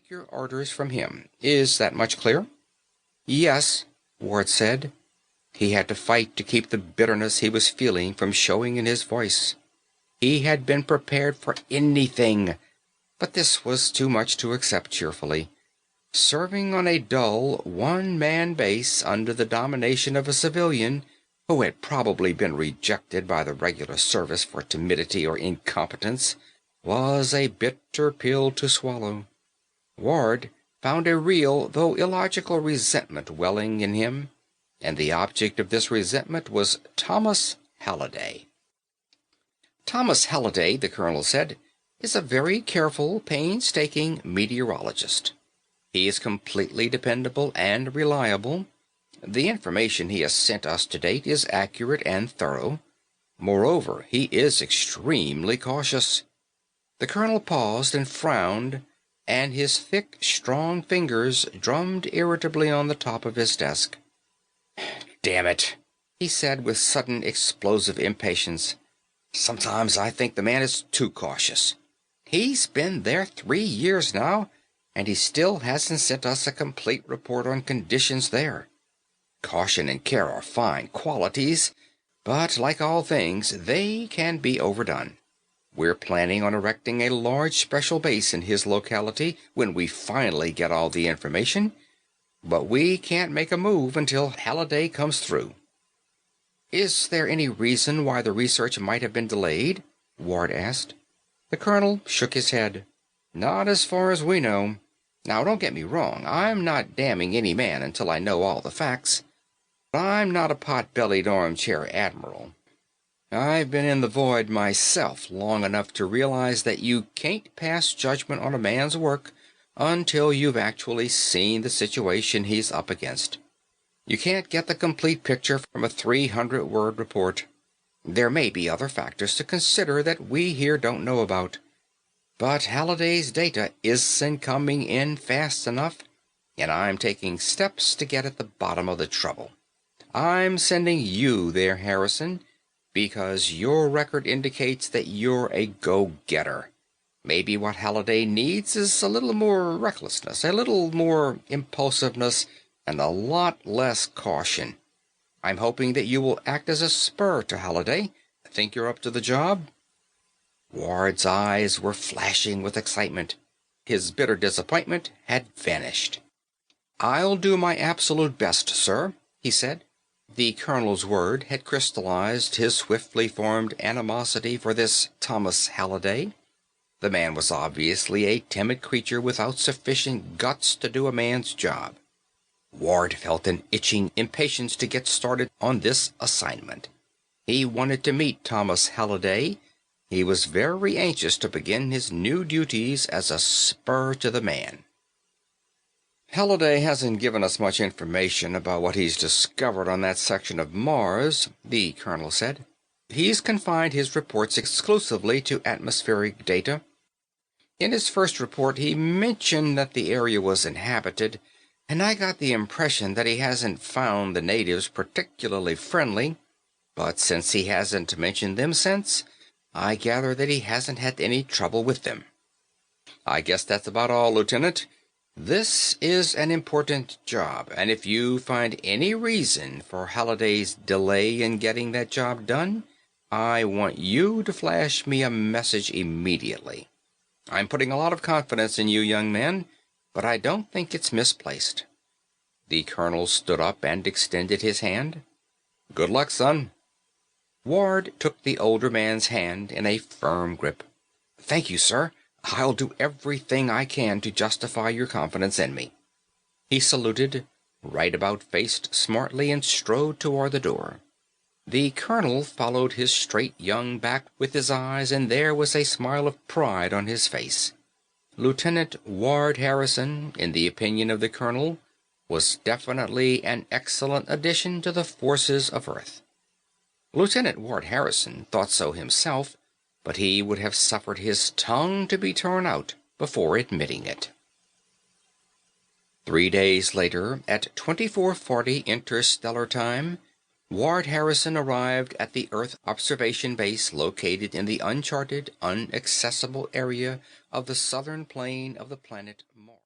take your orders from him. Is that much clear?" "Yes," Ward said. He had to fight to keep the bitterness he was feeling from showing in his voice. He had been prepared for anything, but this was too much to accept cheerfully. Serving on a dull, one-man base under the domination of a civilian who had probably been rejected by the regular service for timidity or incompetence was a bitter pill to swallow. Ward found a real, though illogical, resentment welling in him, and the object of this resentment was Thomas Halliday. "Thomas Halliday," the colonel said, "is a very careful, painstaking meteorologist. He is completely dependable and reliable. The information he has sent us to date is accurate and thorough. Moreover, he is extremely cautious." The colonel paused and frowned, and his thick, strong fingers drummed irritably on the top of his desk. "Damn it," he said with sudden explosive impatience. "Sometimes I think the man is too cautious. He's been there 3 years now, and he still hasn't sent us a complete report on conditions there. Caution and care are fine qualities, but like all things, they can be overdone. We're planning on erecting a large special base in his locality when we finally get all the information, but we can't make a move until Halliday comes through." "Is there any reason why the research might have been delayed?" Ward asked. The colonel shook his head. "Not as far as we know. Now, don't get me wrong, I'm not damning any man until I know all the facts, but I'm not a pot-bellied armchair admiral. I've been in the void myself long enough to realize that you can't pass judgment on a man's work until you've actually seen the situation he's up against. You can't get the complete picture from a 300-word report. There may be other factors to consider that we here don't know about. But Halliday's data isn't coming in fast enough, and I'm taking steps to get at the bottom of the trouble. I'm sending you there, Harrison, because your record indicates that you're a go-getter. Maybe what Halliday needs is a little more recklessness, a little more impulsiveness, and a lot less caution. I'm hoping that you will act as a spur to Halliday. Think you're up to the job?" Ward's eyes were flashing with excitement. His bitter disappointment had vanished. "I'll do my absolute best, sir," he said. The colonel's word had crystallized his swiftly formed animosity for this Thomas Halliday. The man was obviously a timid creature without sufficient guts to do a man's job. Ward felt an itching impatience to get started on this assignment. He wanted to meet Thomas Halliday. He was very anxious to begin his new duties as a spur to the man. "Halliday hasn't given us much information about what he's discovered on that section of Mars," the colonel said. "He's confined his reports exclusively to atmospheric data. In his first report, he mentioned that the area was inhabited, and I got the impression that he hasn't found the natives particularly friendly, but since he hasn't mentioned them since, I gather that he hasn't had any trouble with them. I guess that's about all, Lieutenant. This is an important job, and if you find any reason for Halliday's delay in getting that job done, I want you to flash me a message immediately. I'm putting a lot of confidence in you, young man, but I don't think it's misplaced." The colonel stood up and extended his hand. "Good luck, son." Ward took the older man's hand in a firm grip. "Thank you, sir. I'll do everything I can to justify your confidence in me." He saluted, right-about-faced smartly, and strode toward the door. The colonel followed his straight young back with his eyes, and there was a smile of pride on his face. Lieutenant Ward Harrison, in the opinion of the colonel, was definitely an excellent addition to the forces of Earth. Lieutenant Ward Harrison thought so himself, but he would have suffered his tongue to be torn out before admitting it. 3 days later, at 2440 interstellar time, Ward Harrison arrived at the Earth observation base located in the uncharted, inaccessible area of the southern plain of the planet Mars.